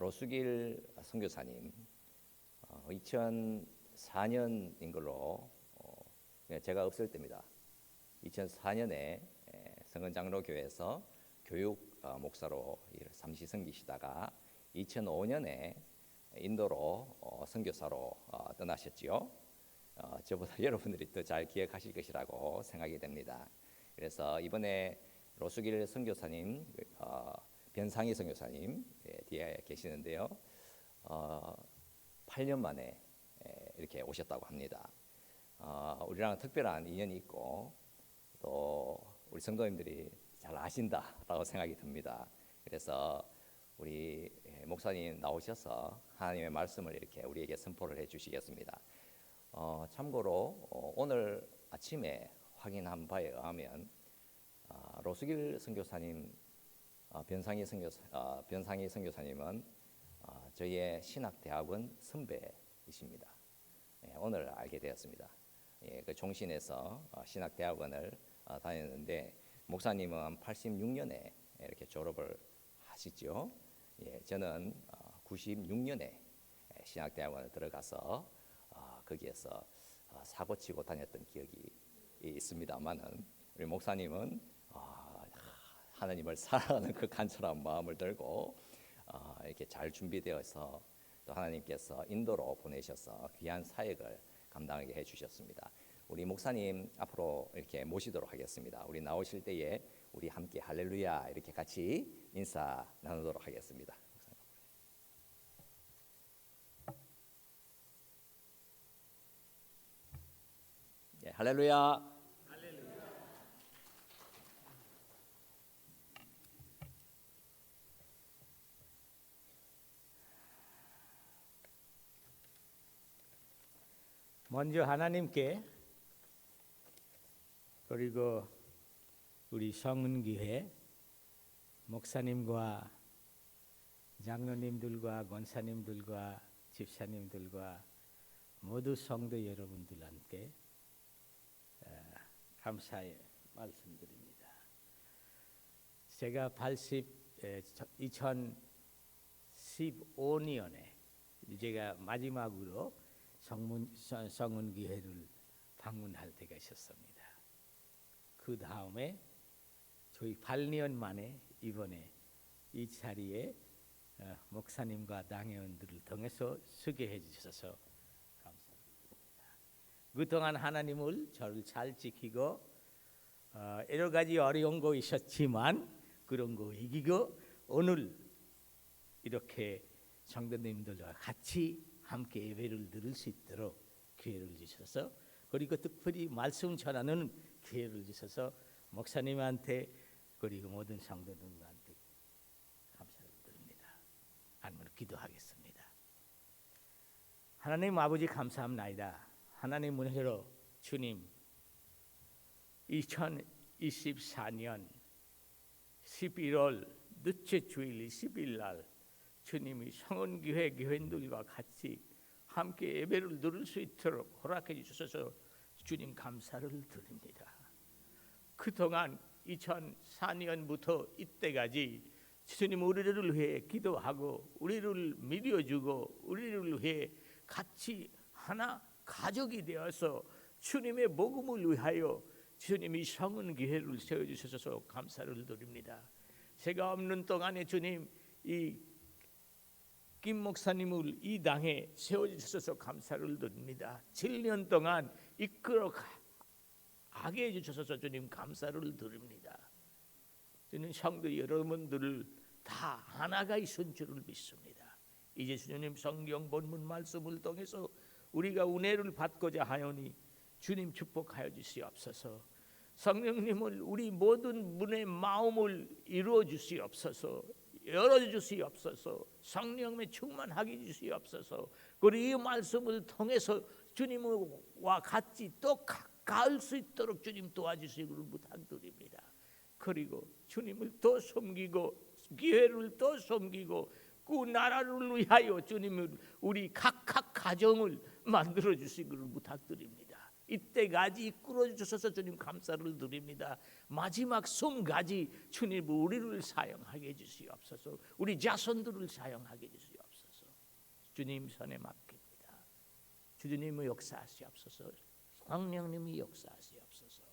로수길 선교사님 2004년인 걸로 제가 없을 때입니다. 2004년에 성은장로교회에서 교육 목사로 일을 잠시 섬기시다가 2005년에 인도로 선교사로 떠나셨지요. 저보다 여러분들이 더 잘 기억하실 것이라고 생각이 됩니다. 그래서 이번에 로수길 선교사님, 변상희 선교사님 뒤에 계시는데요. 8년 만에 이렇게 오셨다고 합니다. 우리랑 특별한 인연이 있고 또 우리 성도님들이 잘 아신다라고 생각이 듭니다. 그래서 우리 목사님 나오셔서 하나님의 말씀을 이렇게 우리에게 선포를 해주시겠습니다. 참고로 오늘 아침에 확인한 바에 의하면 로수길 선교사님, 변상희 선교사님은 저희의 신학대학원 선배이십니다. 오늘 알게 되었습니다. 그 종신에서 신학대학원을 다녔는데 목사님은 86년에 이렇게 졸업을 하시죠. 저는 96년에 신학대학원을 들어가서 거기에서 사고치고 다녔던 기억이 있습니다만은 우리 목사님은 하나님을 사랑하는 그 간절한 마음을 들고 이렇게 잘 준비되어서 또 하나님께서 인도로 보내셔서 귀한 사역을 감당하게 해주셨습니다. 우리 목사님 앞으로 이렇게 모시도록 하겠습니다. 우리 나오실 때에 우리 함께 할렐루야 이렇게 같이 인사 나누도록 하겠습니다. 예, 할렐루야. 먼저 하나님께 그리고 우리 성은교회 목사님과 장로님들과 권사님들과 집사님들과 모두 성도 여러분들한테 감사의 말씀드립니다. 제가 2015년에 제가 마지막으로 성은교회를 방문할 때가 있었습니다. 그 다음에 저희 8년 만에 이번에 이 자리에 목사님과 당회원들을 통해서 소개해 주셔서 감사드립니다. 그동안 하나님을 저를 잘 지키고 여러 가지 어려운 거 있었지만 그런 거 이기고 오늘 이렇게 성도님들과 같이 함께 예배를 드릴 수 있도록 기회를 주셔서 그리고 특별히 말씀 전하는 기회를 주셔서 목사님한테 그리고 모든 성도들한테 감사를 드립니다. 하나님을 기도하겠습니다. 하나님 아버지 감사합니다. 하나님 은혜로 주님 2024년 11월 넷째 주일 20일 날 주님이 성은교회 교인들과 같이 함께 예배를 드릴 수 있도록 허락해 주셔서 주님 감사를 드립니다. 그동안 2004년부터 이때까지 주님 우리를 위해 기도하고 우리를 믿어주고 우리를 위해 같이 하나 가족이 되어서 주님의 복음을 위하여 주님이 성은교회를 세워주셔서 감사를 드립니다. 제가 없는 동안에 주님 이 김 목사님을 이 당에 세워주셔서 감사를 드립니다. 7년 동안 이끌어가게 해주셔서 주님 감사를 드립니다. 저는 성도 여러분들을 다 하나가 있은 줄을 믿습니다. 이제 주님 성경 본문 말씀을 통해서 우리가 은혜를 받고자 하오니 주님 축복하여 주시옵소서. 성령님을 우리 모든 분의 마음을 이루어 주시옵소서. 열어주시옵소서. 성령의 충만하게 주시옵소서. 그리고 이 말씀을 통해서 주님과 같이 또 가까울 수 있도록 주님 도와주시기를 부탁드립니다. 그리고 주님을 더 섬기고 교회를 더 섬기고 그 나라를 위하여 주님을 우리 각각 가정을 만들어 주시기를 부탁드립니다. 이때까지 이끌어 주셔서 주님 감사를 드립니다. 마지막 숨까지 주님 우리를 사용하게 해주시옵소서. 우리 자손들을 사용하게 해주시옵소서. 주님 손에 맡깁니다. 주님의 역사하시옵소서. 성령님이 역사하시옵소서.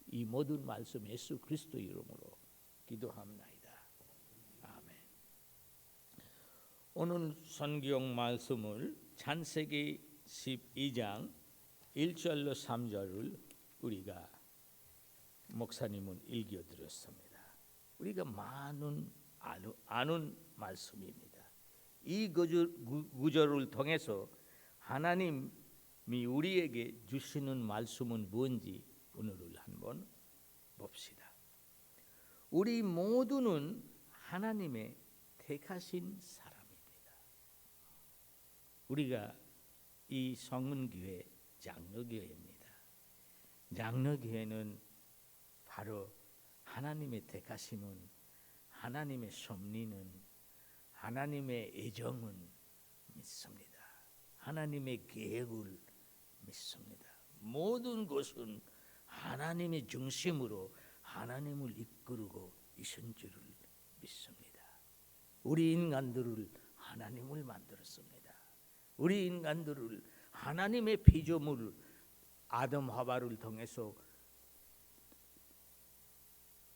이 모든 말씀 예수 그리스도 이름으로 기도합나이다. 아멘. 오늘 성경 말씀을 창세기 12장 1절로 3절을 우리가 목사님은 읽어드렸습니다. 우리가 많은 아는 말씀입니다. 이 구절을 통해서 하나님이 우리에게 주시는 말씀은 뭔지 오늘을 한번 봅시다. 우리 모두는 하나님의 택하신 사람입니다. 우리가 이 성은교회 장로교회입니다. 장로교회는 바로 하나님의 택하심은, 하나님의 섭리는, 하나님의 애정은 믿습니다. 하나님의 계획을 믿습니다. 모든 것은 하나님의 중심으로 하나님을 이끌고 있은 줄을 믿습니다. 우리 인간들을 하나님을 만들었습니다. 우리 인간들을 하나님의 피조물 아담 하와를 통해서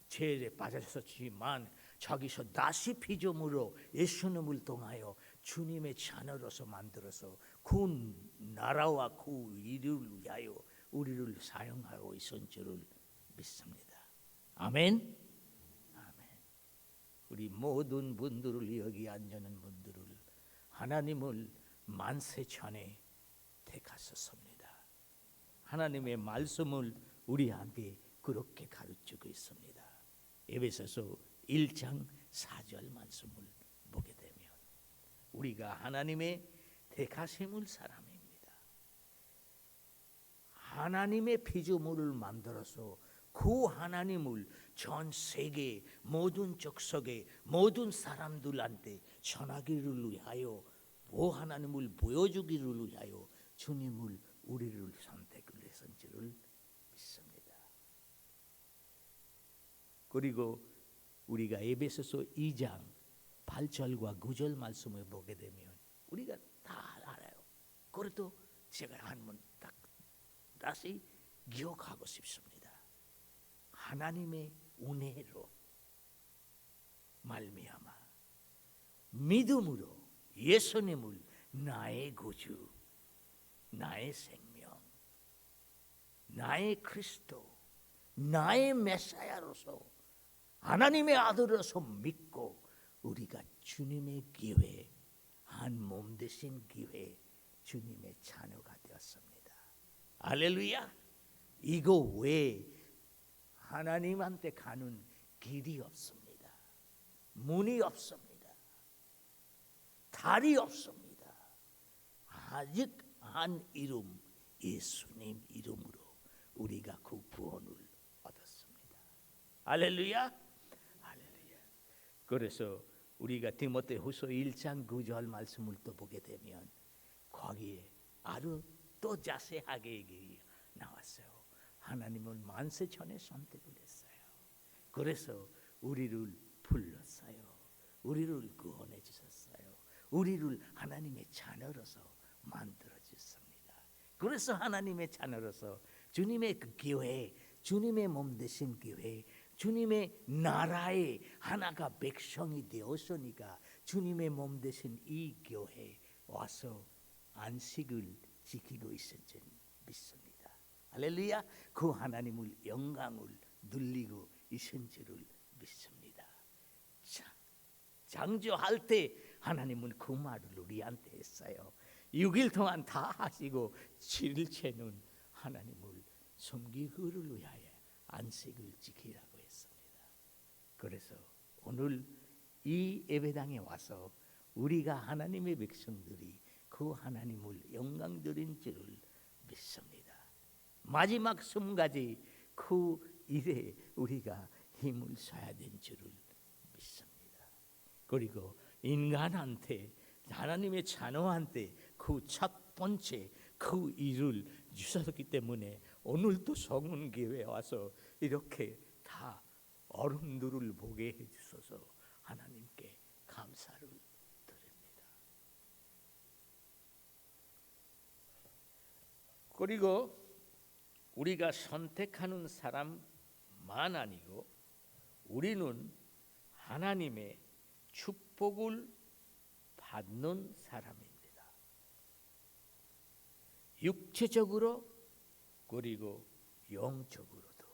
죄에 빠졌었지만 저기서 다시 피조물로 예수님을 통하여 주님의 자녀로서 만들어서 그 나라와 그 일을 위하여 우리를 사용하고 있은 줄을 믿습니다. 아멘. 아멘. 우리 모든 분들을, 여기 앉는 분들을 하나님을 만세 전에 택하셨습니다. 하나님의 말씀을 우리에게 그렇게 가르치고 있습니다. 에베소서 1장 4절 말씀을 보게 되면 우리가 하나님의 택하심을 사람입니다. 하나님의 피조물을 만들어서 그 하나님을 전 세계 모든 족속의 모든 사람들한테 전하기를 위하여, 그 하나님을 보여주기를 위하여 주님을 우리를 선택을 했은 줄을 믿습니다. 그리고 우리가 에베소서 2장 8절과 9절 말씀을 보게 되면 우리가 다 알아요. 그래도 제가 한번 딱 다시 기억하고 싶습니다. 하나님의 은혜로 말미암아 믿음으로 예수님을 나의 구주, 나의 생명, 나의 그리스도, 나의 메시아로서 하나님의 아들로서 믿고 우리가 주님의 기회, 한 몸 되신 기회, 주님의 자녀가 되었습니다. 할렐루야. 이거 외에 하나님한테 가는 길이 없습니다. 문이 없습니다. 달이 없습니다. 아직 한 이름, 예수님 이름으로 우리가 그 구원을 얻었습니다. 할렐루야. 그래서 우리가 디모데후서 1장 9절 말씀을 또 보게 되면 거기에 아주 또 자세하게 얘기 나왔어요. 하나님은 만세 전에 선택을 했어요. 그래서 우리를 불렀어요. 우리를 구원해 주셨어요. 우리를 하나님의 자녀로서 만들어 주셨습니다. 그래서 하나님의 자녀로서 주님의 그 교회, 주님의 몸 되신 교회, 주님의 나라의 하나가 백성이 되었으니까 주님의 몸 되신 이 교회에 와서 안식을 지키고 있을 줄 믿습니다. 할렐루야. 그 하나님을 영광을 누리고 있은 줄을 믿습니다. 장조할 때 하나님은 그 말을 우리한테 했어요. 6일 동안 다 하시고 7일째는 하나님을 섬기기를 위하여 안식을 지키라고 했습니다. 그래서 오늘 이 예배당에 와서 우리가 하나님의 백성들이 그 하나님을 영광 드린 줄을 믿습니다. 마지막 숨까지 그 일에 우리가 힘을 써야 된 줄을 믿습니다. 그리고 인간한테, 하나님의 자녀한테 그 첫 번째 그 일을 주셨기 때문에 오늘도 성은교회에 와서 이렇게 다 어른들을 보게 해주셔서 하나님께 감사를 드립니다. 그리고 우리가 선택하는 사람만 아니고 우리는 하나님의 축복을 받는 사람입니다. 육체적으로 그리고 영적으로도.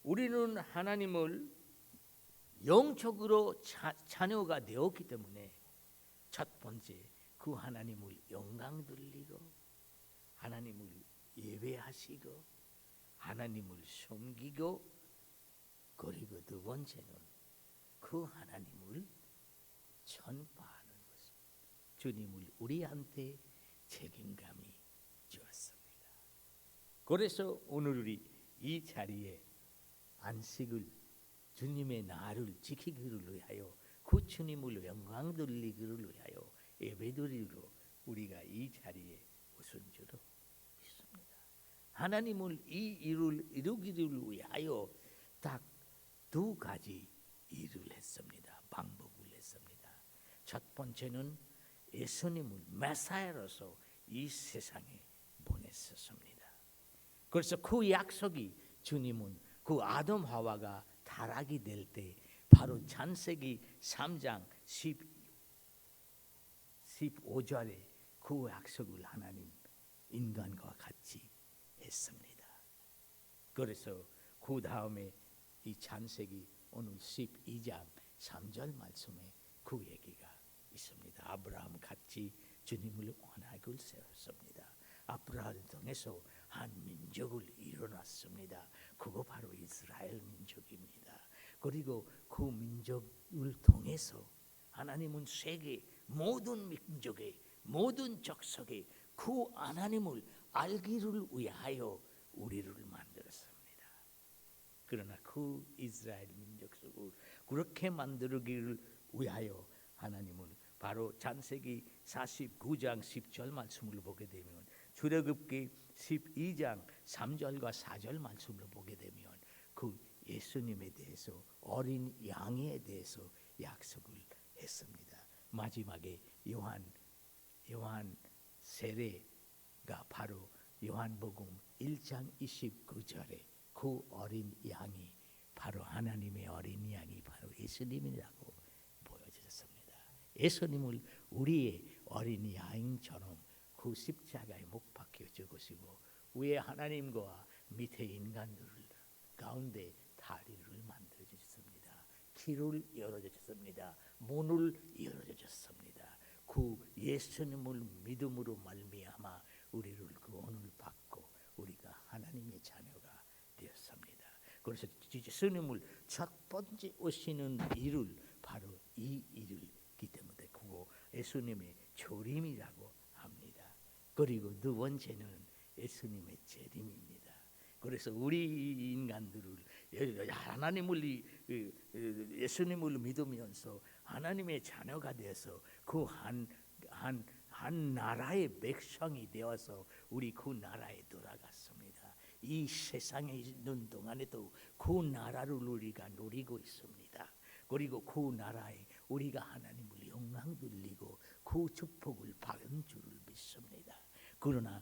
우리는 하나님을 영적으로 자녀가 되었기 때문에 첫 번째 그 하나님을 영광 돌리고 하나님을 예배하시고 하나님을 섬기고 그리고 두 번째는 그 하나님을 전파하는 것입니다. 주님을 우리한테 책임감이 주었습니다. 그래서 오늘 우리 이 자리에 안식을 주님의 날을 지키기를 위하여 그 주님을 영광 돌리기를 위하여 예배드리러 우리가 이 자리에 오신 줄로 믿습니다. 하나님을 이 일을 이루기를 위하여 딱 두 가지 일을 했습니다. 방법을 했습니다. 첫 번째는 예수님을 메사야로서 이 세상에 보냈었습니다. 그래서 그 약속이 주님은 그 아담 하와가 타락이 될 때 바로 창세기 3장 15절에 그 약속을 하나님 인간과 같이 했습니다. 그래서 그 다음에 이 창세기 오늘 12장 3절 말씀에 그 얘기가 있습니다. 아브라함 같이 주님을 언약을 세웠습니다. 아브라함을 통해서 한 민족을 일어났습니다. 그거 바로 이스라엘 민족입니다. 그리고 그 민족을 통해서 하나님은 세계 모든 민족의 모든 족속의 그 하나님을 알기를 위하여 우리를 만들었습니다. 그러나 그 이스라엘 민족 속을 그렇게 만들기를 위하여 하나님은 바로 창세기 49장 10절 말씀을 보게 되면 출애굽기 12장 3절과 4절 말씀을 보게 되면 그 예수님에 대해서 어린 양에 대해서 약속을 했습니다. 마지막에 요한 세례가 바로 요한복음 1장 29절에 그 어린 양이 바로 하나님의 어린 양이 바로 예수님이라고 보여주셨습니다. 예수님을 우리의 어린 양처럼 그 십자가에 못 박혀 죽으시고 위에 하나님과 밑에 인간들 가운데 다리를 만들어 주셨습니다. 길을 열어 주셨습니다. 문을 열어 주셨습니다. 그 예수님을 믿음으로 말미암아 우리를 그 언을 받고 우리가 하나님의 자녀가 되었습니다. 그래서 예수님을 첫 번째 오시는 일을 바로 이 일이기 때문에 그거 예수님의 조림이라고 합니다. 그리고 두 번째는 예수님의 재림입니다. 그래서 우리 인간들을 하나님을 예수님을 믿으면서 하나님의 자녀가 되어서 그 한 나라의 백성이 되어서 우리 그 나라에 돌아갔습니다. 이 세상에 있는 동안에도 그 나라를 우리가 누리고 있습니다. 그리고 그 나라에 우리가 하나님을 영광 돌리고 그 축복을 받은 줄을 믿습니다. 그러나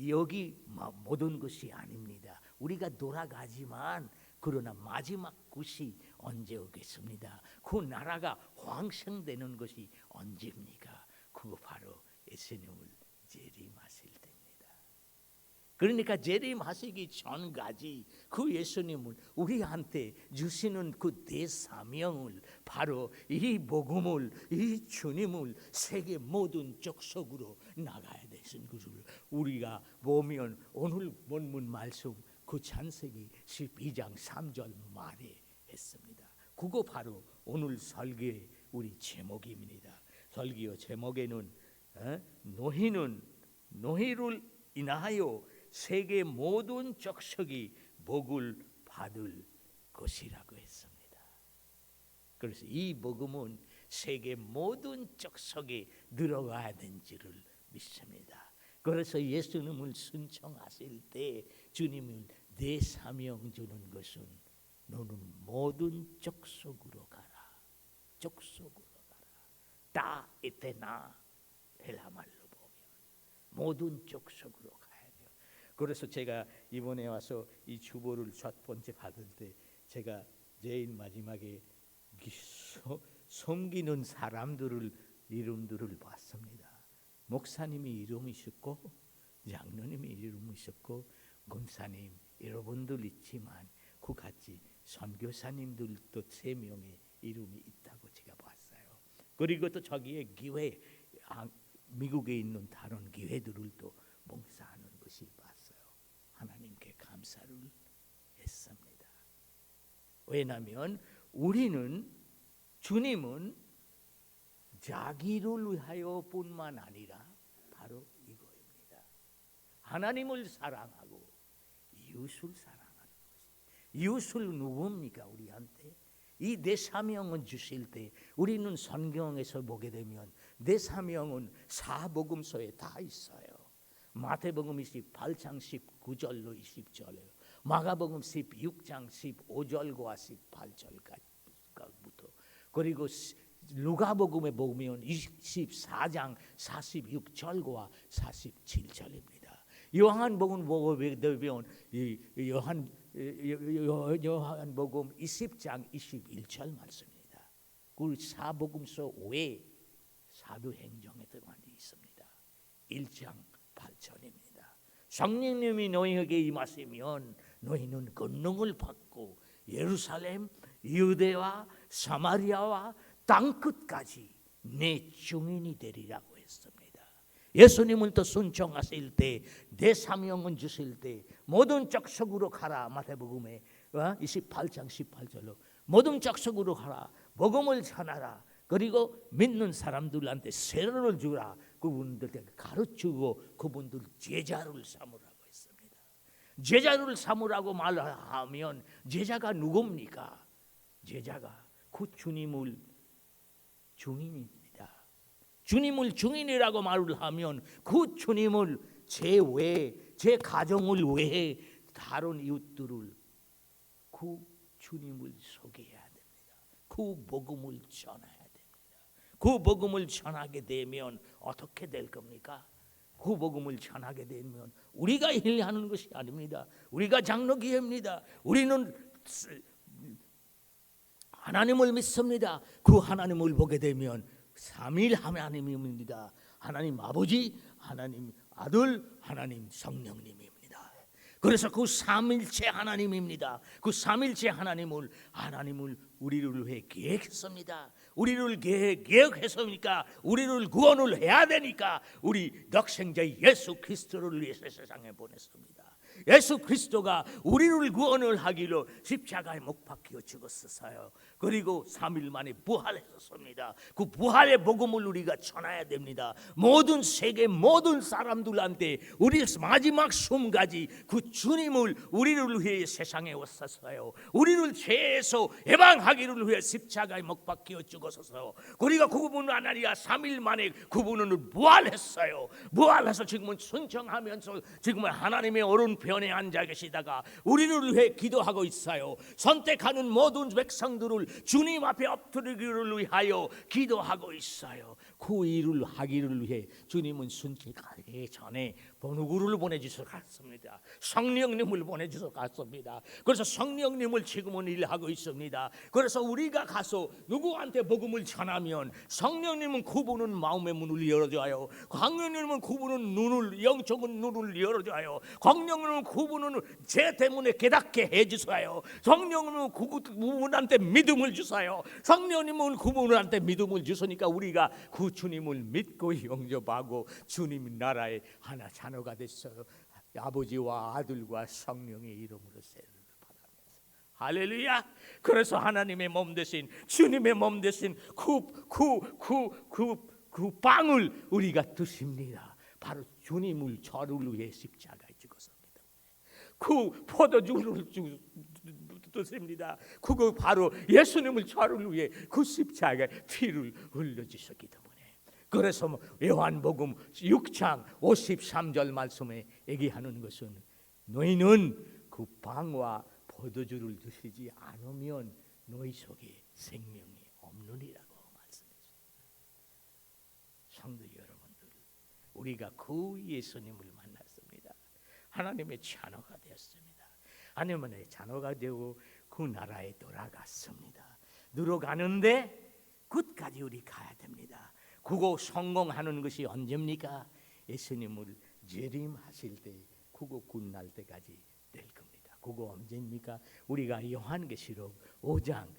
여기 모든 것이 아닙니다. 우리가 돌아가지만 그러나 마지막 것이 언제 오겠습니다. 그 나라가 황성되는 것이 언제입니까? 그거 바로 예수님을 재림하실 때입니다. 그러니까 재림하시기 전까지 그 예수님을 우리한테 주시는 그 대사명을 바로 이 복음을 이 주님을 세계 모든 족속으로 나가야 되는 것을 우리가 보면 오늘 본문 말씀 그 창세기 12장 3절 말에 했습니다. 그거 바로 오늘 설교의 우리 제목입니다. 설교 제목에는 너희를 인하여 세계 모든 족속이 복을 받을 것이라고 했습니다. 그래서 이 복음은 세계 모든 족속에 들어가야 되는지를 믿습니다. 그래서 예수님을 순종하실 때 주님은 내 사명 주는 것은 너는 모든 족속으로 가라. 족속으로 가라. 다 에테나 헬라말로 보면 모든 족속으로 가야 돼요. 그래서 제가 이번에 와서 이 주보를 첫 번째 받을 때 제가 제일 마지막에 섬기는 사람들을 이름들을 봤습니다. 목사님이 이름이 있었고, 장로님이 이름이 있었고, 권사님 여러분들 있지만 그 같이 선교사님들도 3명의 이름이 있다고 제가 봤어요. 그리고 또 저기에 교회, 미국에 있는 다른 교회들도 봉사하는 것이 봤어요. 하나님께 감사를 했습니다. 왜냐하면 우리는, 주님은 자기를 위하여뿐만 아니라 바로 이거입니다. 하나님을 사랑하고 이웃을 사랑하는 것이. 이웃을 누굽니까? 우리한테 이 내 사명을 주실 때 우리는 성경에서 보게 되면 내 사명은 사복음서에 다 있어요. 마태복음 28장 19절로 20절이에요. 마가복음 16장 15절과 18절까지부터, 그리고 누가복음에 보면 24장 46절과 47절입니다. 요한복음 보면 요한복음 20장 21절 말씀입니다. 그 사복음서 외에 사도행전에 들어가 있습니다. 1장 8절입니다. 성령님이 너희에게 임하시면 너희는 권능을 받고 예루살렘, 유대와 사마리아와 땅끝까지 내 증인이 되리라고 했습니다. 예수님을 또 순종하실 때, 내 사명은 주실 때 모든 족속으로 가라. 마태복음에 28장 18절로 모든 족속으로 가라. 복음을 전하라. 그리고 믿는 사람들한테 세례를 주라. 그분들에게 가르치고 그분들 제자를 삼으라고 했습니다. 제자를 삼으라고 말하면 제자가 누굽니까? 제자가 그 주님을 증인입니다. 주님을 증인이라고 말을 하면 그 주님을 제 외에, 제 가정을 외에 다른 이웃들을 그 주님을 소개해야 됩니다. 그 복음을 전해야 됩니다. 그 복음을 전하게 되면 어떻게 될 겁니까? 그 복음을 전하게 되면 우리가 일하는 것이 아닙니다. 우리가 장로교회입니다. 우리는 하나님을 믿습니다. 그 하나님을 보게 되면 삼일 하나님입니다. 하나님 아버지, 하나님 아들, 하나님 성령님입니다. 그래서 그 삼일체 하나님입니다. 그 삼일체 하나님을 우리를 위해 계획했습니다. 우리를 계획했으니까 우리를 구원을 해야 되니까 우리 독생자 예수 그리스도를 위해서 세상에 보냈습니다. 예수 그리스도가 우리를 구원을 하기로 십자가에 못 박혀 죽었어요. 그리고 3일 만에 부활했습니다. 그 부활의 복음을 우리가 전해야 됩니다. 모든 세계 모든 사람들한테 우리 마지막 숨까지 그 주님을 우리를 위해 세상에 오셨어요. 우리를 죄에서 해방하기를 위해 십자가에 못 박혀 죽었어요. 그리고 그분은 아니라 3일 만에 그분은 부활했어요. 부활해서 지금은 순종하면서 지금은 하나님의 오른편에 앉아 계시다가 우리를 위해 기도하고 있어요. 선택하는 모든 백성들을 주님 앞에 엎드리기를 위하여 기도하고 있어요. 그 일을 하기를 위해 주님은 순직하기 전에 누구를 보내주셔서 갔습니다. 성령님을 보내주셔서 갔습니다. 그래서 성령님을 지금은 일하고 있습니다. 그래서 우리가 가서 누구한테 복음을 전하면 성령님은 그분은 마음의 문을 열어줘요. 성령님은 그분은 영적인 눈을 열어줘요. 성령님은 그분은 죄 때문에 깨닫게 해주셔요. 성령님은 그분한테 믿음을 주셔요. 성령님은 그분한테 믿음을 주시니까 우리가 그 주님을 믿고 영접하고 주님 나라의 하나 자녀가 됐어요. 아버지와 아들과 성령의 이름으로 세례를 받으면서 할렐루야. 그래서 하나님의 몸 되신 주님의 몸 되신 그 빵을 우리가 드십니다. 바로 주님을 저를 위해 십자가에 죽었습니다. 그 포도주를 드십니다. 그거 바로 예수님을 저를 위해 그 십자가에 피를 흘려주셨기 때문에. 그래서 요한복음 6장 53절 말씀에 얘기하는 것은 너희는 그 빵과 포도주를 드시지 않으면 너희 속에 생명이 없느니라고 말씀했습니다. 성도 여러분들, 우리가 그 예수님을 만났습니다. 하나님의 자녀가 되었습니다. 하나님의 자녀가 되고 그 나라에 돌아갔습니다. 들어가는데 끝까지 우리 가야 됩니다. 그거 성공하는 것이 언제입니까? 예수님을 재림하실 때, 그거 끝날 때까지 될 겁니다. 그거 언제입니까? 우리가 요한계시록 5장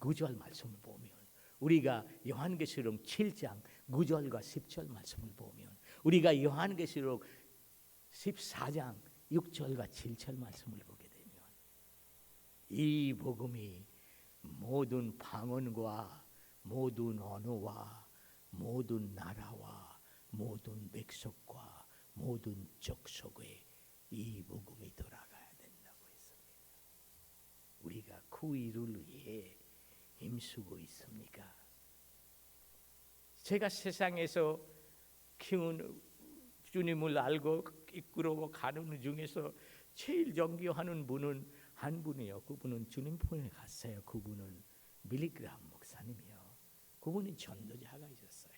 9절 말씀을 보면, 우리가 요한계시록 7장 9절과 10절 말씀을 보면, 우리가 요한계시록 14장 6절과 7절 말씀을 보게 되면, 이 복음이 모든 방언과 모든 언어와 모든 나라와 모든 백성과 모든 족속에 이 복음이 돌아가야 된다고 했습니다. 우리가 그 일을 위해 힘쓰고 있습니까? 제가 세상에서 키운 주님을 알고 이끌어 가는 중에서 제일 존경하는 분은 한 분이요. 그분은 주님 품에 갔어요. 그분은 빌리그람 목사님이요. 그분이 전도자가 있었어요.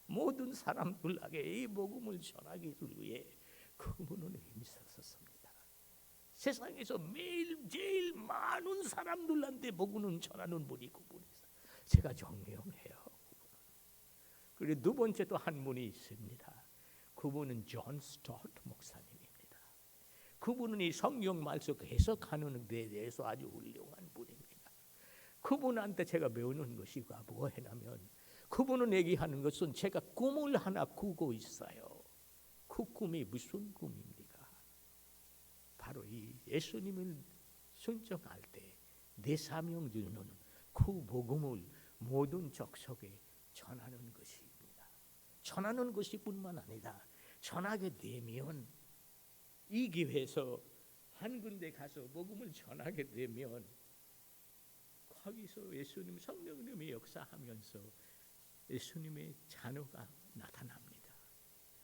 모든 사람들에게 이 복음을 전하기를 위해 그분은 힘썼습니다. 세상에서 매일 제일 많은 사람들한테 복음을 전하는 분이 그분이세요. 제가 존경해요. 그리고 두 번째 또 한 분이 있습니다. 그분은 존 스토트 목사님입니다. 그분은 이 성경 말씀 해석하는 데 대해서 아주 훌륭한 분입니다. 그분한테 제가 배우는 것이 뭐냐면, 그분은 얘기하는 것은 제가 꿈을 하나 꾸고 있어요. 그 꿈이 무슨 꿈입니까? 바로 이 예수님을 순종할 때 내 사명 주는 그 복음을 모든 족속에 전하는 것입니다. 전하는 것이 뿐만 아니라 전하게 되면, 이 교회에서 한 군데 가서 복음을 전하게 되면 거기서 예수님 성령님이 역사하면서 예수님의 자녀가 나타납니다.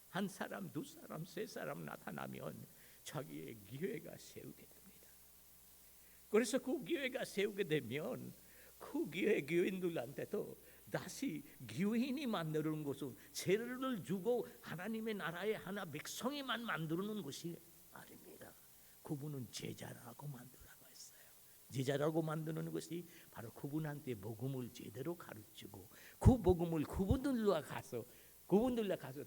한 사람, 두 사람, 세 사람 나타나면 자기의 교회가 세우게 됩니다. 그래서 그 교회가 세우게 되면 그 교회 교인들한테도 다시 교인이 만드는 것은 세례를 주고 하나님의 나라의 하나 백성이만 만드는 것이 아닙니다. 그분은 제자라고 만들라고 했어요. 제자라고 만드는 것이 바로 그분한테 복음을 제대로 가르치고 그 복음을 그분들과 가서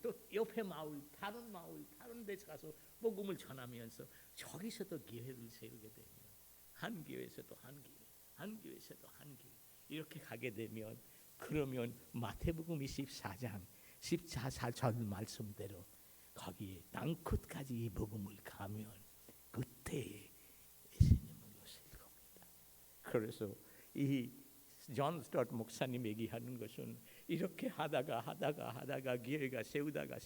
또 옆에 마을, 다른 데서 가서 복음을 전하면서 저기서도 교회를 세우게 되면 한 교회에서도 한 교회, 한 교회에서도 한 교회 이렇게 가게 되면, 그러면 마태복음 24장 14절 말씀대로 거기에 땅 끝까지 이 복음을 가면 그때 예수님을 오실 겁니다. 그래서 이 존 스토트 목사님 얘기하는 것은 이렇게 하다가 교회가 세우다가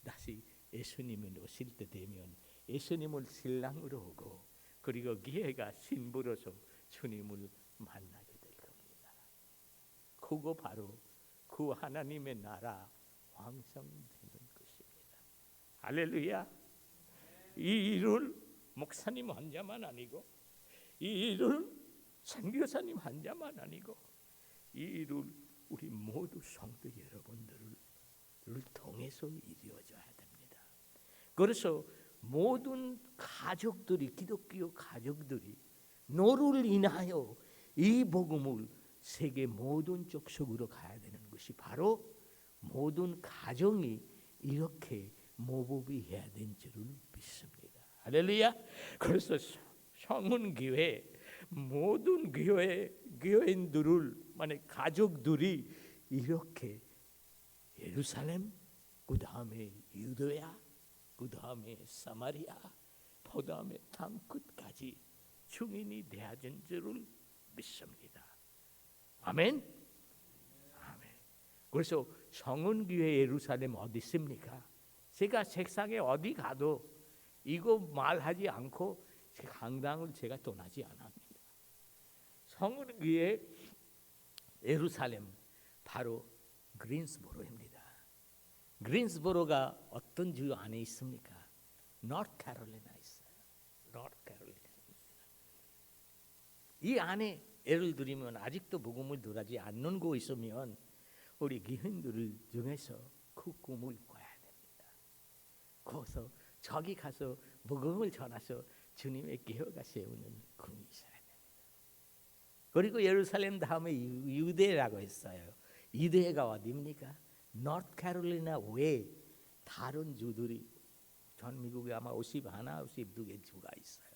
다시 예수님이 오실 때 되면 예수님을 신랑으로 오고 그리고 교회가 신부로서 주님을 만나게 될 겁니다. 그거 바로 그 하나님의 나라 완성되는 것입니다. 할렐루야. 이 일을 목사님 혼자만 아니고, 이 일을 선교사님 혼자만 아니고, 이 일을 우리 모두 성도 여러분들을 통해서 이루어져야 됩니다. 그래서 모든 가족들이, 기독교 가족들이 너를 인하여 이 복음을 세계 모든 족속으로 가야 되는 것이 바로 모든 가정이 이렇게 모범이 해야 되는 줄을 믿습니다. 할렐루야. 그래서 성은교회 모든 교회인들을, 만약 가족들이 이렇게 예루살렘, 그 다음에 유대야, 그 다음에 사마리아, 그 다음에 땅 끝까지 증인이 되어진 줄을 믿습니다. 아멘. 아멘. 그래서 성은교회 예루살렘 어디 있습니까? 제가 책상에 어디 가도 이거 말하지 않고 강당을 제가 떠나지 않습니다. 성은교회 예루살렘 바로 그린스보로입니다. 그린스보로가 어떤 주 안에 있습니까? 노스캐롤라이나 있어요. 노스캐롤라이나. 이 안에 예를 들면 아직도 복음을 들하지 않는 곳 있으면 우리 교인들 중에서 그 꿈을 꿔야 거기서 저기 가서 복음을 전하서 주님의 교회가 세우는 군이 있어야 됩니다. 그리고 예루살렘 다음에 유대라고 했어요. 유대가 어디입니까? 노스캐롤라이나 외 다른 주들이 전 미국에 아마 51, 52개 주가 있어요.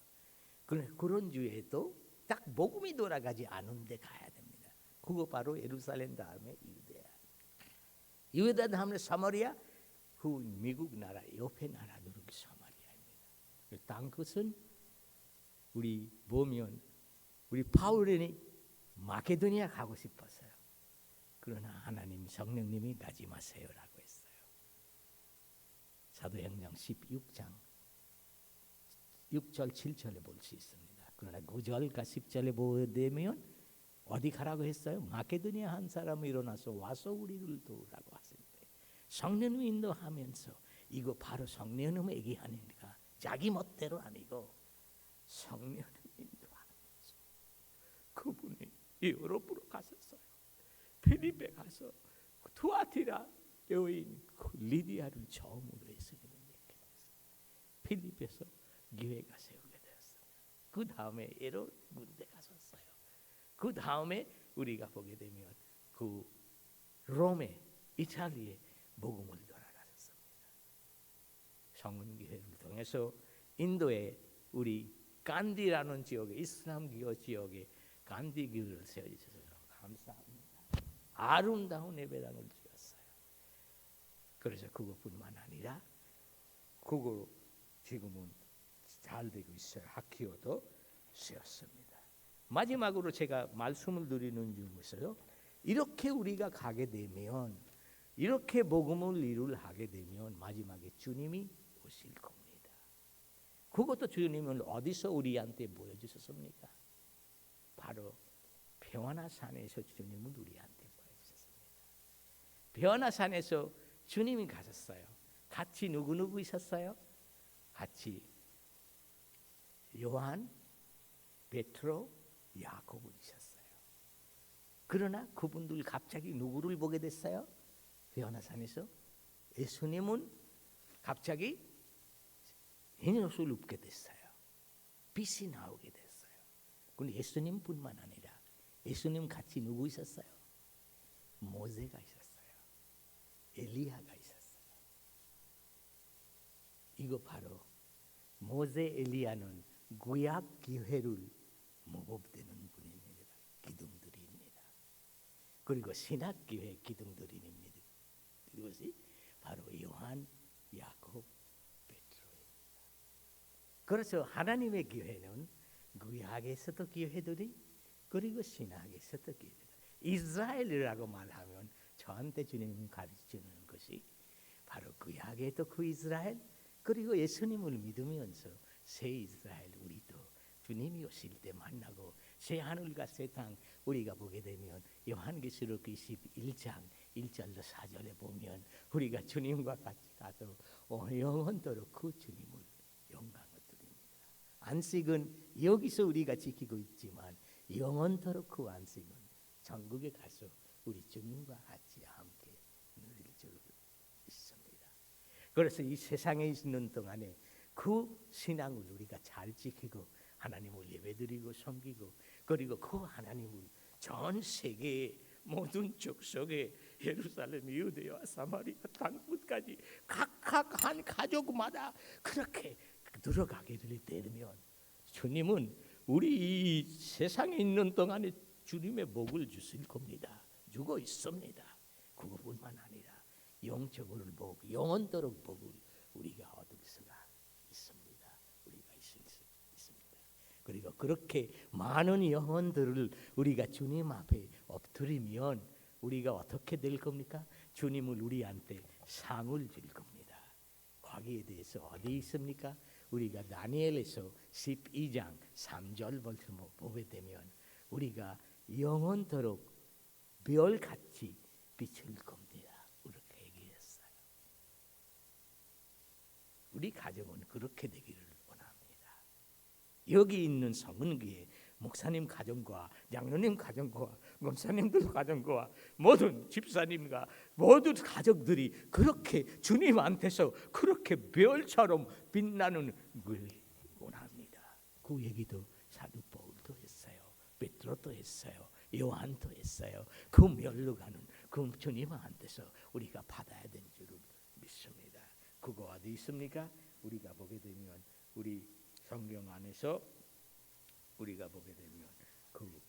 그런 주에도 딱 복음이 돌아가지 않은 데 가야 됩니다. 그거 바로 예루살렘 다음에 유대야. 유대 다음에 사마리아, 그 미국 나라 옆에 나라들은 사마리아입니다. 땅 끝은 우리 보면 우리 바울이 마케도니아 가고 싶었어요. 그러나 하나님 성령님이 가지 마세요라고 했어요. 사도행전 16장 6절 7절에 볼 수 있습니다. 그러나 9절과 10절에 보게 되면 어디 가라고 했어요? 마케도니아 한 사람이 일어나서 와서 우리를 도우라고 하실 때 성령님 인도하면서 이거 바로 성령님 얘기하니까 자기 멋대로 아니고 성령님 인도하면서 그분이 유럽으로 가셨어요. 필리핀에 가서 투아티라 여인 리디아를 처음으로 예수님을 믿게 됐어요. 필리핀에서 교회가 세우게 되었습니다. 그 다음에 에로 군대 가셨어요. 그 다음에 우리가 보게 되면 그 롬에 이탈리아에 복음을 전하셨습니다. 성은교회를 통해서 인도에 우리 간디라는 지역에 이슬람교 지역에 간디교를 세워주셔서 감사합니다. 아름다운 예배당을 지었어요. 그래서 그것뿐만 아니라 그거 지금은 잘 되고 있어요. 학교도 세웠습니다. 마지막으로 제가 말씀을 드리는 중에서요. 이렇게 우리가 가게 되면 이렇게 복음을 일을 하게 되면 마지막에 주님이 오실 겁니다. 그것도 주님은 어디서 우리한테 보여주셨습니까? 바로 변화산에서 주님은 우리한테 보여주셨습니다. 변화산에서 주님이 가셨어요. 같이 누구 있었어요? 같이 요한, 베드로, 야고보 있었어요. 그러나 그분들 갑자기 누구를 보게 됐어요? 변화산에서 예수님은 갑자기 흰옷을 입게 됐어요. 빛이 나오게 됐어요. 그런데 예수님뿐만 아니라 예수님 같이 누구 있었어요? 모세가 있었어요. 엘리야가 있었어요. 이거 바로 모세 엘리야는 구약 교회를 모범되는 분입니다. 기둥들입니다. 그리고 신학 교회 기둥들입니다. 이것이 바로 요한, 야곱, 베드로입니다. 그래서 하나님의 교회는 구약에서도 교회들이 그리고 신학에서도 교회들. 이스라엘이라고 말하면 저한테 주님이 가르치는 것이 바로 구약에도 그 이스라엘 그리고 예수님을 믿으면서 새 이스라엘 우리도 주님이 오실 때 만나고 새 하늘과 새 땅 우리가 보게 되면 요한계시록 21장 1절로 4절에 보면 우리가 주님과 같이 가서 영원토록 그 주님을 영광을 드립니다. 안식은 여기서 우리가 지키고 있지만 영원토록 그 안식은 천국에 가서 우리 주님과 같이 함께 누릴 줄 있습니다. 그래서 이 세상에 있는 동안에 그 신앙을 우리가 잘 지키고 하나님을 예배드리고 섬기고 그리고 그 하나님을 전 세계의 모든 족속에 예루살렘, 유대와 사마리아 땅끝까지 각각 한 가족마다 그렇게 들어가기를 되면 주님은 우리 이 세상에 있는 동안에 주님의 복을 주실 겁니다. 주고 있습니다. 그것뿐만 아니라 영적으로 복, 영원토록 복을 우리가 얻을 수가 있습니다. 우리가 있을 수 있습니다. 그리고 그렇게 많은 영혼들을 우리가 주님 앞에 엎드리면 우리가 어떻게 될 겁니까? 주님은 우리한테 상을 줄 겁니다. 거기에 대해서 어디 있습니까? 우리가 다니엘에서 12장 3절부터 보게 되면 우리가 영원토록 별같이 빛을 겁니다. 그렇게 얘기했어요. 우리 가정은 그렇게 되기를 원합니다. 여기 있는 성은교회 목사님 가정과 장로님 가정과 권사님들 가정과 모든 집사님과 모든 가족들이 그렇게 주님한테서 그렇게 별처럼 빛나는 걸 원합니다. 그 얘기도 사도 바울도 했어요. 베드로도 했어요. 요한도 했어요. 그 멸류관은 그 주님한테서 우리가 받아야 되는 줄을 믿습니다. 그거 어디 있습니까? 우리가 보게 되면 우리 성경 안에서 우리가 보게 되면 그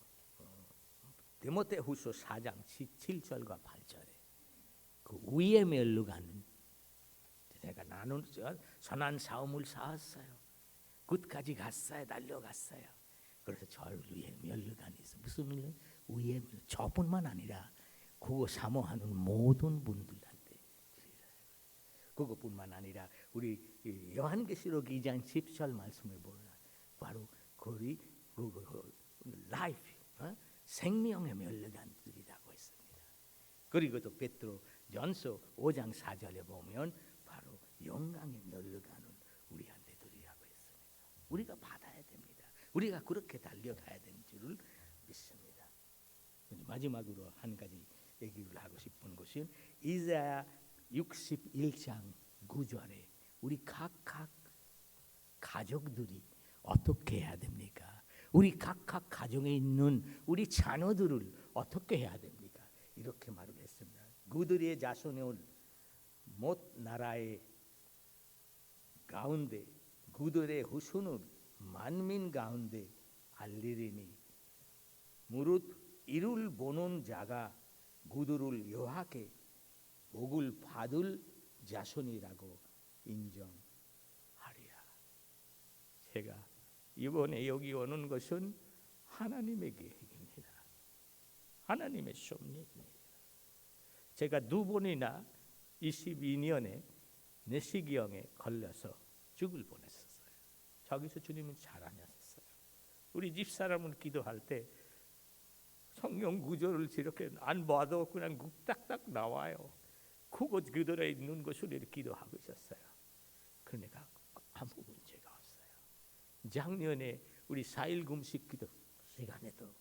디모데후서 4장 7절과 8절에 그 위의 멸류관은 제가 나는 선한 싸움을 싸웠어요. 끝까지 갔어요. 달려갔어요. 그래서 저를 위해 멸류관이 있어. 무슨 멸류? 위에 저뿐만 아니라 그거 사모하는 모든 분들한테 드리라요. 그것뿐만 아니라 우리 요한계시록 2장 10절 말씀을 보면 바로 거기 라이프 생명의 멸류관들이라고 했습니다. 그리고 또 베드로 전서 5장 4절에 보면 바로 영광의 멸류관은 우리한테 드리라고 했습니다. 우리가 받아야 됩니다. 우리가 그렇게 달려가야 되는 줄을 믿습니다. 마지막으로 한 가지 얘기를 하고 싶은 것은 이사야 61장 9절에 우리 각각 가족들이 어떻게 해야 됩니까? 우리 각각 가정에 있는 우리 자녀들을 어떻게 해야 됩니까? 이렇게 말을 했습니다. 그들의 자손을 못 나라의 가운데 그들의 후손을 만민 가운데 알리리니 무릇 이를 보는 자가 그들을 여호와께 복을 받을 자손이라고 인정하리라. 제가 이번에 여기 오는 것은 하나님의 계획입니다. 하나님의 섭리입니다. 제가 2번이나 22년에 내시경에 걸려서 죽을 뻔했었어요. 저기서 주님은 잘하셨어요. 우리 집사람은 기도할 때 성경 구절을 저렇게 안 봐도 그냥 딱딱 나와요. 그곳 그들에 있는 것을 이렇게 기도하고 있었어요. 그러니까 아무 문제가 없어요. 작년에 우리 4일 금식 기도 시간에도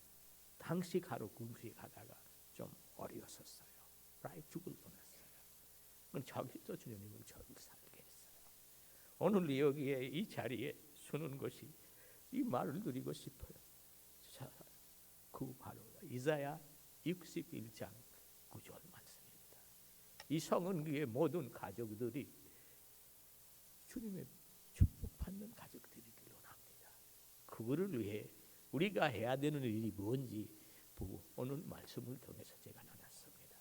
당식 하루 금식하다가 좀 어려웠었어요. 라이 죽을 뻔했어요. 그럼 저기서 주님은 저를 살게 했어요. 오늘 여기에 이 자리에 서는 것이 이 말을 드리고 싶어요. 그 바로 이사야 61장 9절 말씀입니다. 이 성은교의 모든 가족들이 주님의 축복받는 가족들이길 원합니다. 그거를 위해 우리가 해야 되는 일이 뭔지 보고 오늘 말씀을 통해서 제가 나눴습니다.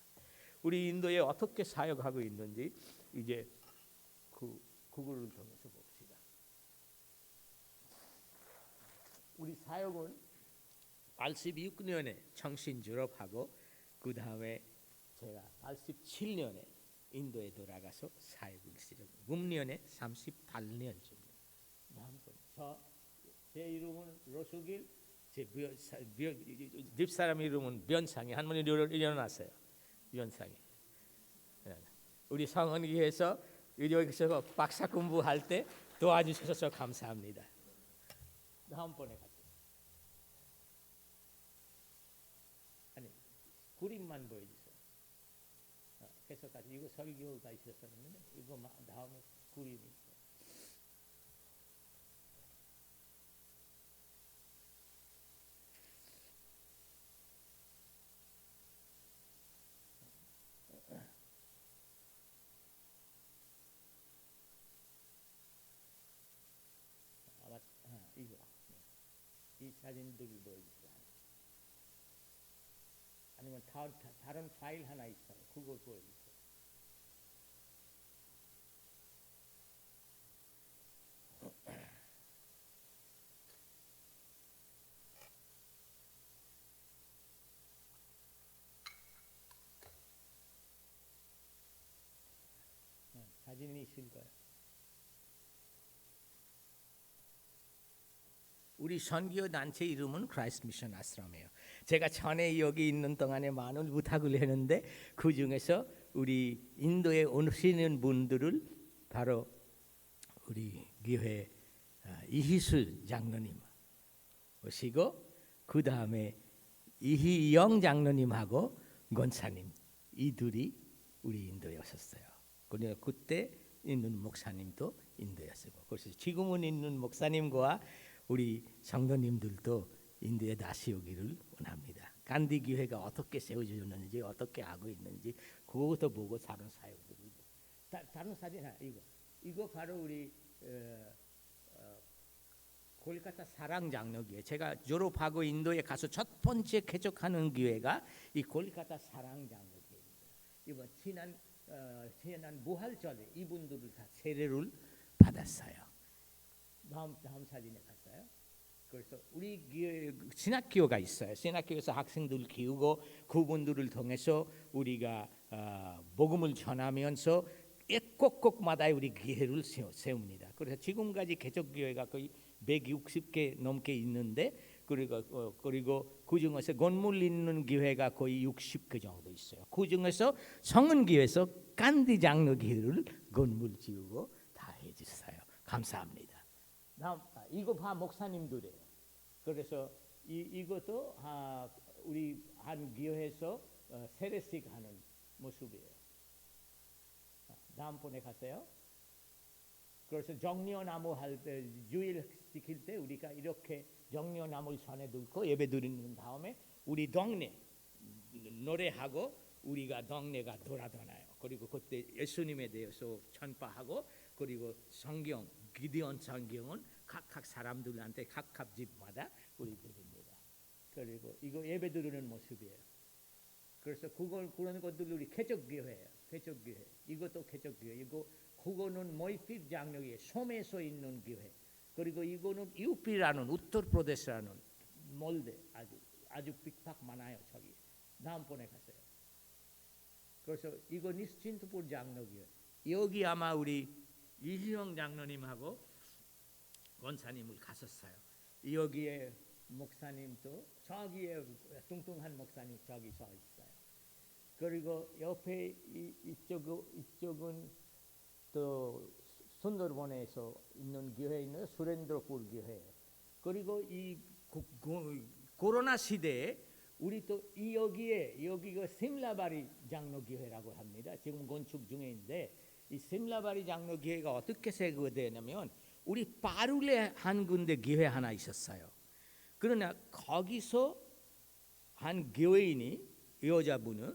우리 인도에 어떻게 사역하고 있는지 이제 그거를 통해서 봅시다. 우리 사역은 86년에 청신 졸업하고 그 다음에 제가 87년에 인도에 돌아가서 사역을 시작했어요. 금년에 38년쯤. 제 이름은 로수길, 제 집사람 이름은 변상이. 한 분이 일어났어요. 변상이. 우리 성은교회에서 여기서 박사 공부할 때 도와주셔서 감사합니다. 다음번에 같이. 아니 그림만 보여주세요. 그래서 같이 이거 설교가 있었었는데 이거 다음에 그림이 있어요. 이거 이 사진들을 보여주세요. 아니면 다른 파일 하나 있어요. 그걸 보여주세요. 사진이 있을 거예요. 우리 선교 단체 이름은 크라이스트 미션 아스람이에요. 제가 전에 여기 있는 동안에 많은 부탁을 했는데 그 중에서 우리 인도에 오시는 분들을 바로 우리 교회 이희술 장로님 오시고 그 다음에 이희영 장로님하고 권사님 이 둘이 우리 인도에 오셨어요. 그리고 그때 있는 목사님도 인도였고, 그래서 지금은 있는 목사님과 우리 성도님들도 인도에 다시 오기를 원합니다. 간디 교회가 어떻게 세워졌는지, 어떻게 하고 있는지 그것도 보고 다른 사역들을. 다른 사진 이거 바로 우리 콜카타 사랑장로교회. 제가 졸업하고 인도에 가서 첫 번째 개척하는 교회가 이 콜카타 사랑장로교회입니다. 이번 지난 부활절에 이분들을 다 세례를 받았어요. 다음 사진에 갔어요. 그래서 우리 교회 신학교가 있어요. 신학교에서 학생들 키우고 그분들을 통해서 우리가 복음을 전하면서 꼭꼭마다 우리 교회를 세웁니다. 그래서 지금까지 개척교회가 거의 160개 넘게 있는데, 그리고 그 중에서 건물 있는 교회가 거의 60개 정도 있어요. 그 중에서 성은교회에서 간디 장로 교회를 건물 지우고 다 해주어요. 감사합니다. 다음 이거 봐 목사님들이에요. 그래서 이것도 우리 한 교회에서 세례식 하는 모습이에요. 다음번에 가세요. 그래서 정려나무 할 때 주일 지킬 때 우리가 이렇게 정려나무를 손에 들고 예배 드리는 다음에 우리 동네 노래하고 우리가 동네가 돌아다녀요. 그리고 그때 예수님에 대해서 전파하고, 그리고 성경 기드온 성경은 각각 사람들한테 각각 집마다 우리 드립니다. 그리고 이거 예배 드리는 모습이에요. 그래서 그런 것들 우리 개척교회예요. 개척교회. 이것도 개척교회. 이거 그거는 모이핍 장로교회 섬에서 있는 교회. 그리고 이거는 유피라는 우터프로데스라는 몰데 아주 빅팍 많아요. 저기 다음번에 가세요. 그래서 이거 니스친트풀 장로교회. 여기 아마 우리 이희영 장로님하고 권사님을 갔었어요. 여기에 목사님도 저기에 뚱뚱한 목사님 저기 서 있어요. 그리고 옆에 이쪽은 또 순더번에서 있는 교회 있는 수렌드로풀 교회. 그리고 이 코로나 시대에 우리 또 여기가 심라바리 장로교회라고 합니다. 지금 건축 중인데 이 심라바리 장로교회가 어떻게 세워되냐면 우리 파룰레 한 군데 교회 하나 있었어요. 그러나 거기서 한 교회인이 여자분은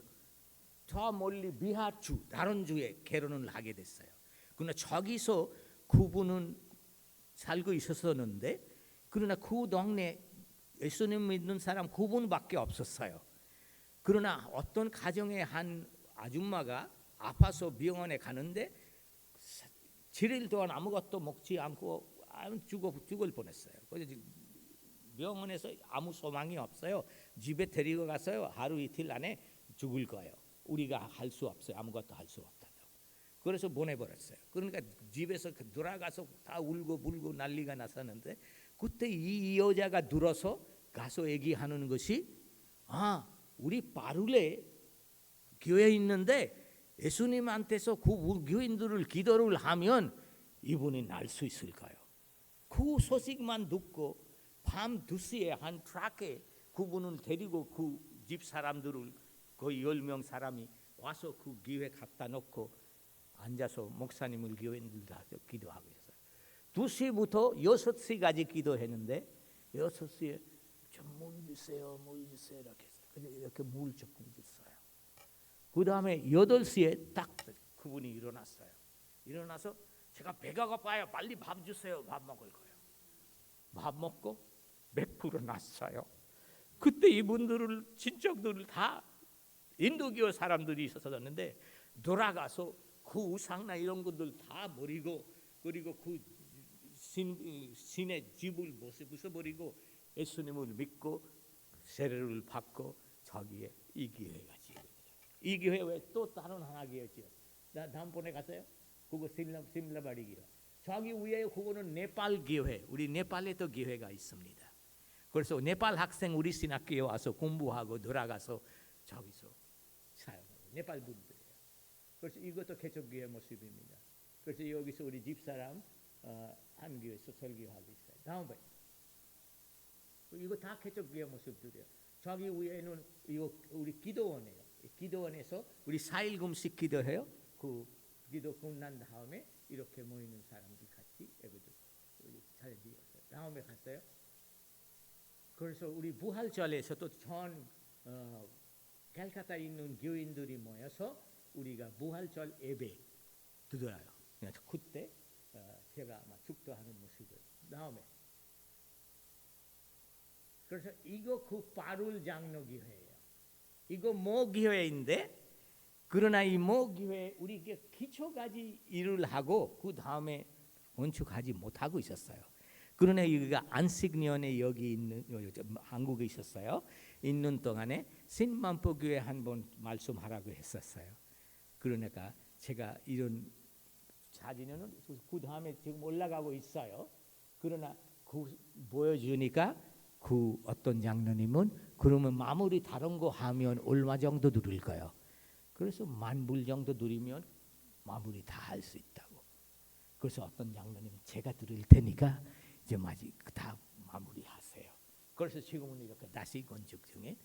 저 멀리 미하주 다른 주에 결혼을 하게 됐어요. 그러나 저기서 그분은 살고 있었는데, 그러나 그 동네 예수님 믿는 사람 그분밖에 없었어요. 그러나 어떤 가정의 한 아줌마가 아파서 병원에 가는데 7일 동안 아무것도 먹지 않고 죽을 뻔했어요. 그래서 병원에서 아무 소망이 없어요. 집에 데리고 가서요. 하루 이틀 안에 죽을 거예요. 우리가 할 수 없어요. 아무것도 할 수 없다고. 그래서 보내버렸어요. 그러니까 집에서 돌아가서 다 울고 불고 난리가 났었는데, 그때 이 여자가 들어서 가서 얘기하는 것이 우리 바룰레 교회에 있는데 예수님한테서 그 교인들을 기도를 하면 이분이 날 수 있을까요? 그 소식만 듣고 밤 2시에 한 트럭에 그분을 데리고 그 집 사람들을 거의 10명 사람이 와서 그 교회 갖다 놓고 앉아서 목사님을 교인들 다 기도하고 있어요. 2시부터 6시까지 기도했는데 6시에 좀 물 주세요 이렇게 물 조금 줬어요. 그 다음에 8시에 딱 그분이 일어났어요. 일어나서 제가 배가 고파요. 빨리 밥 주세요. 밥 먹을 거예요. 밥 먹고 몇 프로 났어요. 그때 이분들을 친척들을 다 인도교 사람들이 있었었는데 돌아가서 그 우상나 이런 것들 다 버리고, 그리고 그 신의 집을 부숴버리고 예수님을 믿고 세례를 받고 저기에 이 교회가 지어요. 이 교회 외에 또 다른 하나 교회 지었어요. 다음번에 갔어요. 그거 심라바리 교회. 저기 위에 그거는 네팔 교회. 우리 네팔에도 교회가 있습니다. 그래서 네팔 학생 우리 신학교에 와서 공부하고 돌아가서 저기서 사용하고 네팔 분들이에요. 그래서 이것도 개척교회 모습입니다. 그래서 여기서 우리 집사람 한 교회에서 설교하고 있어요. 다음 번. 이거 다 개척교회 모습들이에요. 저기 위에는 이거 우리 기도원이에요. 기도원에서 우리 4일 금식 기도해요. 그 기도 끝난 다음에 이렇게 모이는 사람들 같이 예배도 잘 드렸어요. 다음에 갔어요. 그래서 우리 부활절에서도 전 캘카타에 있는 교인들이 모여서 우리가 부활절 예배 드려요. 그때 제가 아마 축도하는 모습을 다음에 그래서 이거 그 바룰 장로 교회예요. 이거 모 교회인데 그러나 이 모 교회 우리 기초까지 일을 하고 그 다음에 건축하지 못하고 있었어요. 그러나 여기가 안식년에 여기 있는 한국에 있었어요. 있는 동안에 신만포교회 한번 말씀하라고 했었어요. 그러니까 제가 이런 사진은 그 다음에 지금 올라가고 있어요. 그러나 그 보여주니까 그 어떤 장로님은 그러면 마무리 다른 거 하면 얼마 정도 들을까요? 그래서 10,000불 정도 들이면 마무리 다 할 수 있다고. 그래서 어떤 장로님은 제가 들을 테니까 이제 마지 다 마무리하세요. 그래서 지금은 이렇게 다시 건축 중에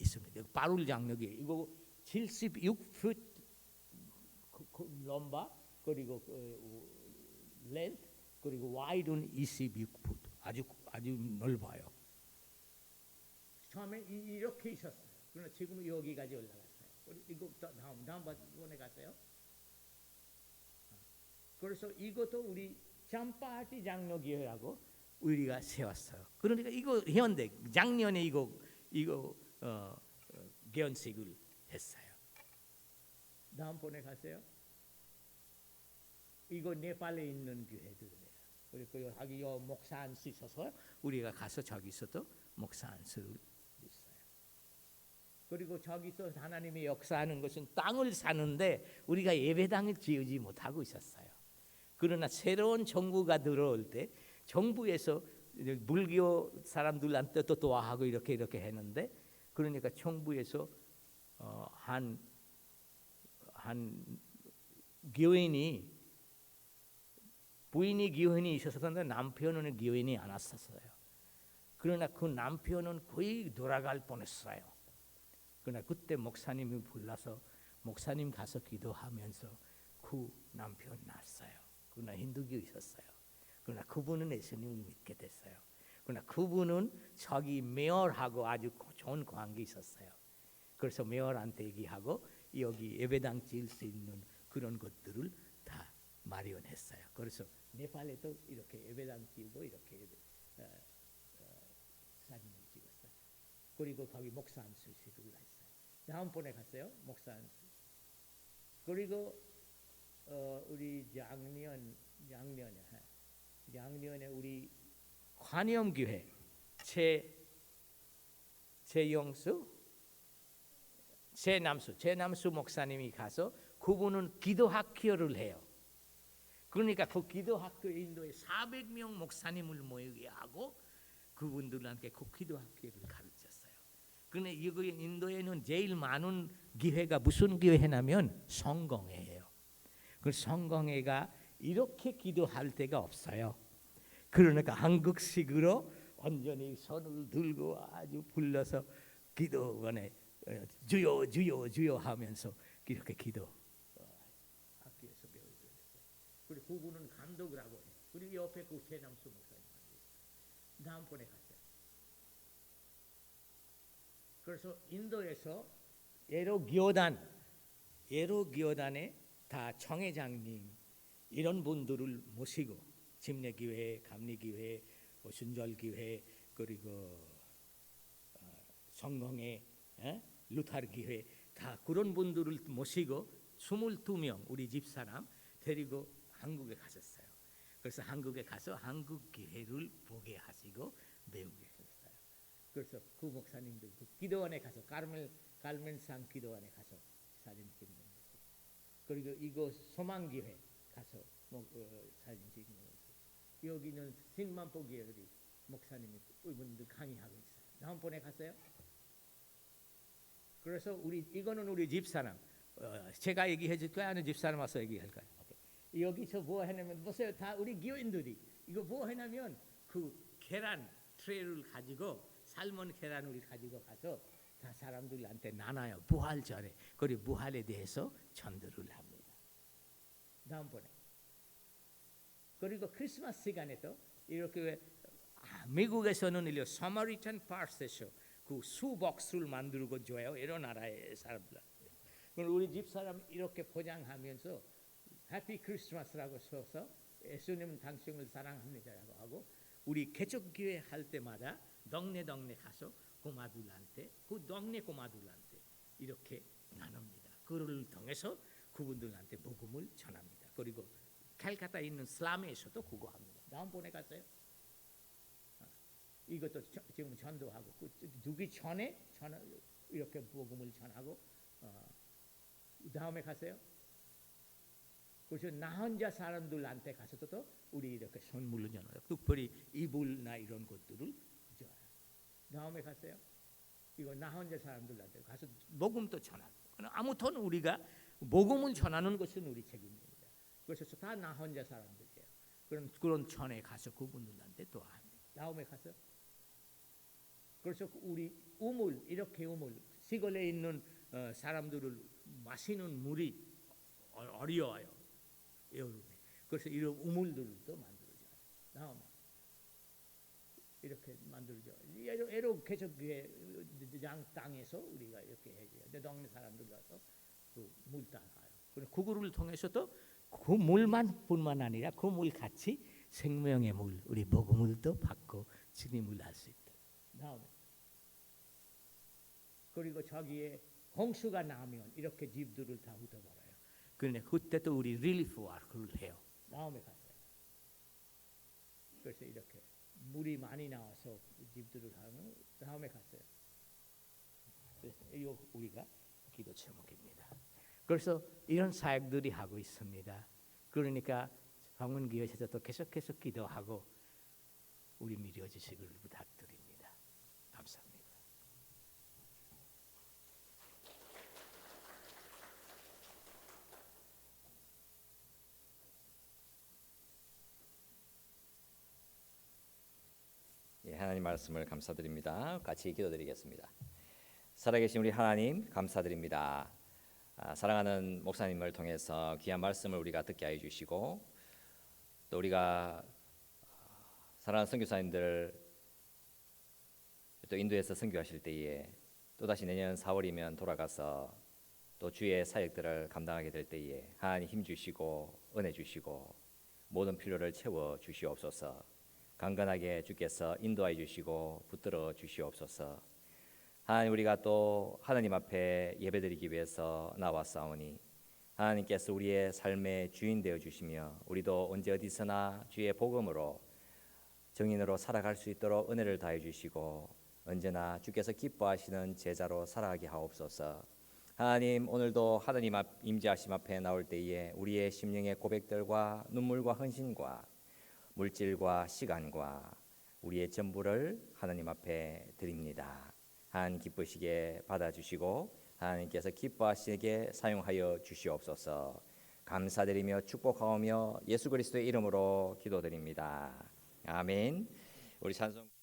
있습니다. 바룰 장로기 이거 76풋 럼바 그리고 렌트 그리고 와이드는 26풋 아주 넓어요. 처음에 이렇게 있었어요. 그러나 지금 여기까지 올라갔어요. 이거 다음번에 갔어요. 그래서 이것도 우리 잠바티 장로교회라고 우리가 세웠어요. 그러니까 이거 현대 작년에 이거 개원식을 했어요. 다음번에 갔어요. 이거 네팔에 있는 교회들이에요. 그리고 여기 목사 안수 있어서 우리가 가서 저기서도 목사 안수를 있어요. 그리고 저기서 하나님의 역사하는 것은 땅을 사는데 우리가 예배당을 지으지 못하고 있었어요. 그러나 새로운 정부가 들어올 때 정부에서 불교 사람들한테 또 도와하고 이렇게 했는데 그러니까 정부에서 한 교인이 부인이 교인이 있었는데 남편은 교인이 안 왔었어요. 그러나 그 남편은 거의 돌아갈 뻔했어요. 그러나 그때 목사님이 불러서 목사님 가서 기도하면서 그 남편 났어요. 그러나 힌두교 있었어요. 그러나 그분은 예수님을 믿게 됐어요. 그러나 그분은 저기 메어하고 아주 좋은 관계 있었어요. 그래서 메어한테 얘기하고 여기 예배당 지을 수 있는 그런 것들을 다 마련했어요. 그래서 네팔에도 이렇게 예배당 지우고 이렇게 사진을 찍었어요. 그리고 거기 목사 안수식을 했어요. 다음번에 갔어요. 목사 안수. 그리고 우리 작년에 우리 관염교회 최남수 목사님이 가서 그분은 기도학교를 해요. 그러니까 그 기도학교 인도에 400명 목사님을 모이게 하고 그분들한테 그 기도학교를 가르쳤어요. 그런데 여기 인도에는 제일 많은 기회가 무슨 기회냐면 성공회예요. 그 성공회가 이렇게 기도할 데가 없어요. 그러니까 한국식으로 완전히 손을 들고 아주 불러서 기도원에 주여 주여 주여 하면서 이렇게 기도 학교에서 배우게 됐어요. 그리고 그분은 감독을 하고 해요. 그리고 옆에 그 최남수 목사님 다음번에 갔어요. 그래서 인도에서 예로교단에 다 청회장님 이런 분들을 모시고 침례교회, 감리교회, 순절교회 그리고 성공회, 루타르교회 다 그런 분들을 모시고 22명 우리 집사람 데리고 한국에 가셨어요. 그래서 한국에 가서 한국 교회를 보게 하시고 배우게 했어요. 그래서 그 목사님들 그 기도원에 가서 갈멜산 기도원에 가서 사진 찍는 모습. 그리고 이거 소망교회 가서 사진 찍는 모습. 여기는 신만포 교회 우리 목사님이 이분들 강의하고 있어요. 다음번에 갔어요. 그래서 이거는 우리 집사람. 제가 얘기해 줄까요? 아니면 집사람 와서 얘기할까요? 오케이. 여기서 뭐 하냐면 보세요. 다 우리 교인들이 이거 뭐 하냐면 그 계란 트레이를 가지고 삶은 계란을 가지고 가서 다 사람들한테 나눠요. 부활절에. 그리고 부활에 대해서 전도를 합니다. 다음번에. 그리고 크리스마스 시간에도 이렇게 미국에서는 이 서머리탄 파스에서 그 수박술 만들고 줘요. 이런 나라의 사람들. 그럼 우리 집 사람 이렇게 포장하면서 해피 크리스마스라고 써서 예수님은 당신을 사랑합니다라고 하고 우리 개척교회 할 때마다 동네 가서 고마들한테 그 동네 고마들한테 이렇게 나눕니다. 그를 통해서 그분들한테 복음을 전합니다. 그리고 캘카타에 있는 슬럼에서도 그거 합니다. 다음번에 갔어요. 이것도 지금 전도하고 두기 전에 이렇게 복음을 전하고 다음에 갔어요. 그래서 나 혼자 사람들한테 가서도 우리 이렇게 선물을 전해요. 특별히 이불나 이런 것들을 줘요. 다음에 갔어요. 이거 나 혼자 사람들한테 가서 복음도 전하고. 아무튼 우리가 복음을 전하는 것은 우리 책임입니다. 그래서 다 나 혼자 사람들이에요. 그런 전에 가서 그분들한테 또 합니다. 다음에 가서 그래서 우리 우물 이렇게 우물 시골에 있는 사람들을 마시는 물이 어려워요. 여름에. 그래서 이런 우물들도 만들어줘요. 다음에 이렇게 만들어줘요. 애로 계속 땅에서 우리가 이렇게 해줘요. 내 동네 사람들 와서 그 물 따가요. 그리고 그거를 통해서도 그 물만 뿐만 아니라 그 물 같이 생명의 물, 우리 복음을도 받고 주님을 알 수 있다. 다음에 그리고 저기에 홍수가 나면 이렇게 집들을 다 묻어버려요. 그런데 그때도 우리 릴리프 와크를 해요. 다음에 갔어요. 그래서 이렇게 물이 많이 나와서 집들을 하면 다음에 갔어요. 이거 우리가 기도 제목입니다. 그래서 이런 사역들이 하고 있습니다. 그러니까 방문교회에서도 계속해서 기도하고 우리 믿어 주시기를 부탁드립니다. 감사합니다. 예, 하나님 말씀을 감사드립니다. 같이 기도드리겠습니다. 살아계신 우리 하나님 감사드립니다. 사랑하는 목사님을 통해서 귀한 말씀을 우리가 듣게 해 주시고 또 우리가 사랑하는 선교사님들 또 인도에서 선교하실 때에 또다시 내년 4월이면 돌아가서 또 주의 사역들을 감당하게 될 때에 하나님 힘 주시고 은혜 주시고 모든 필요를 채워 주시옵소서. 강건하게 주께서 인도하여 주시고 붙들어 주시옵소서. 하나님 우리가 또 하나님 앞에 예배드리기 위해서 나왔사오니 하나님께서 우리의 삶의 주인 되어 주시며 우리도 언제 어디서나 주의 복음으로 정인으로 살아갈 수 있도록 은혜를 다해 주시고 언제나 주께서 기뻐하시는 제자로 살아가게 하옵소서. 하나님 오늘도 하나님 앞 임재하심 앞에 나올 때에 우리의 심령의 고백들과 눈물과 헌신과 물질과 시간과 우리의 전부를 하나님 앞에 드립니다. 하나님 기쁘시게 받아주시고 하나님께서 기뻐하시게 사용하여 주시옵소서. 감사드리며 축복하오며 예수 그리스도의 이름으로 기도드립니다. 아멘. 우리 찬송